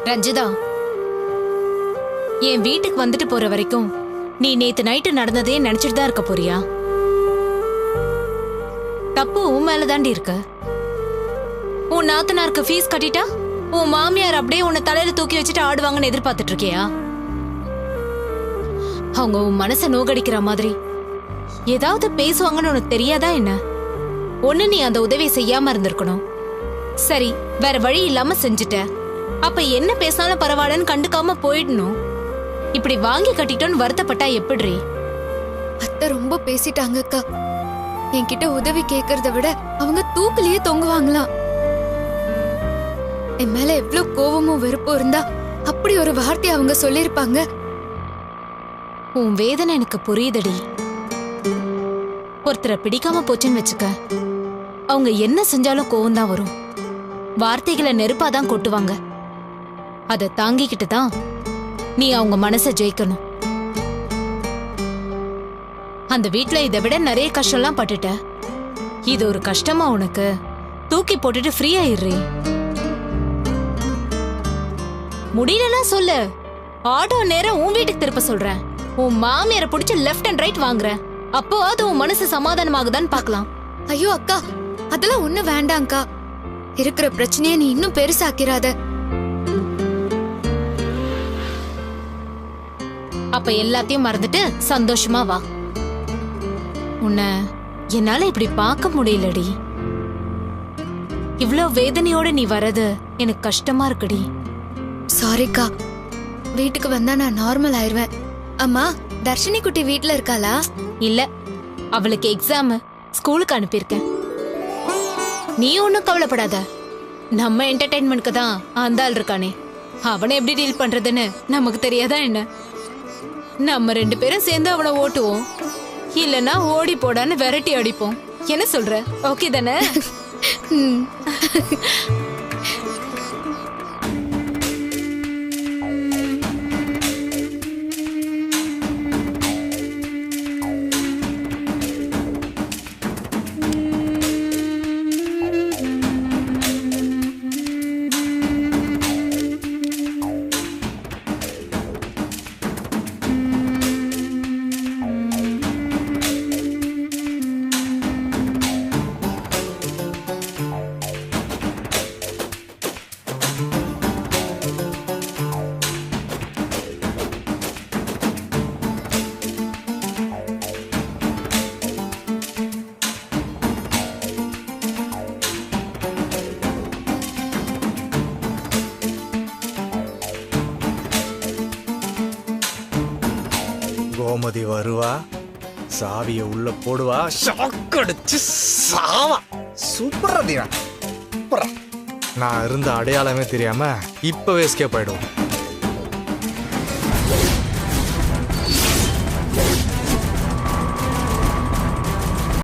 ரஞ்சிதா, என் வீட்டுக்கு வந்துட்டு போற வரைக்கும் நீ நேத்து நைட்டு நடந்ததே நினைச்சிட்டு தான் இருக்க போறியா? தப்பு உன் மேலதாண்டி இருக்கு. உன் நாத்தனாருக்கு ஃபீஸ் கட்டிட்டா உன் மாமியார் அப்படியே உன்னை தலையில தூக்கி வச்சுட்டு ஆடுவாங்கன்னு எதிர்பார்த்துட்டு இருக்கியா? அவங்க உன் மனசை நோகடிக்கிற மாதிரி ஏதாவது பேசுவாங்கன்னு உனக்கு தெரியாதா என்ன? ஒண்ணு நீ அந்த உதவியை செய்யாம இருந்திருக்கணும். சரி, வேற வழி இல்லாம செஞ்சுட்ட. அப்ப என்ன பேசினாலும் பரவாயில்லன்னு கண்டுக்காம போயிடணும். இப்படி வாங்கி கட்டிட்டோன்னு வருத்தப்பட்டா எப்படி? அத்தை ரொம்ப பேசிட்டாங்க அக்கா. என்கிட்ட உதவி கேக்குறத விட அவங்க தூக்கிலேயே தொங்குவாங்களாம். என் மேல எவ்வளவு கோவமும் வெறுப்பும் இருந்தா அப்படி ஒரு வார்த்தை அவங்க சொல்லிருப்பாங்க. உன் வேதனை எனக்கு புரியுதடி. ஒருத்தரை பிடிக்காம போச்சுன்னு வச்சுக்க, அவங்க என்ன செஞ்சாலும் கோவம் தான் வரும். வார்த்தைகளை நெருப்பாதான் கொட்டுவாங்க. அதை தாங்கிக்கிட்டு தான் நீ அவங்க மனசை ஜெயிக்கணும். அந்த வீட்ல இதை விட நிறைய கஷ்டம்லாம் பட்டுட்ட. இது ஒரு கஷ்டமா உனக்கு? தூக்கி போட்டுட்டு ஃப்ரீ ஆயிடுறே. முடியலன்னா சொல்லு, ஆட்டோ நேரம் உன் வீட்டுக்கு திருப்ப சொல்றேன். உன் மாமியாரை பிடிச்சு லெஃப்ட் அண்ட் ரைட் வாங்குறேன். அப்போ அது உன் மனசு சமாதானமாகுதான்னு பார்க்கலாம். ஐயோ அக்கா, அதெல்லாம் ஒண்ணு வேண்டாம்க்கா. இருக்கிற பிரச்சனையை நீ இன்னும் பெருசாக்கிறாத. அப்ப எல்லாத்தையும் மறந்துட்டு சந்தோஷமா வா. உன்னை என்னால இப்படி பார்க்க முடியலடி. இவ்ளோ வேதனையோட நீ வரது எனக்கு கஷ்டமா இருக்குடி. சாரிக்கா, வீட்டுக்கு வந்தா நான் நார்மல் ஆயிருவேன். அம்மா, தர்ஷினி குட்டி வீட்ல இருக்காளா? இல்ல, அவளுக்கு எக்ஸாம், ஸ்கூலுக்கு அனுப்பியிருக்கேன். நீ ஒன்னும் கவலைப்படாத. நம்ம என்டர்டைன்மெண்ட்க்கு தான் அந்த ஆள் இருக்கானே, அவனை எப்படி டீல் பண்றதுன்னு நமக்கு தெரியாதா என்ன? நம்ம 2 பேரும் சேர்ந்து அவனை ஓட்டுவோம், இல்லனா ஓடி போடான்னு விரட்டி அடிப்போம். என்ன சொல்ற? ஓகே தானே? கோமதி வருவா, சாவிய உள்ள போடுவா, ஷாக் அடிச்சு சாவா. சூப்பரா தீரா. நான் இருந்த அடையாளமே தெரியாம இப்பவே எஸ்கேப் ஆயிடுவோம்.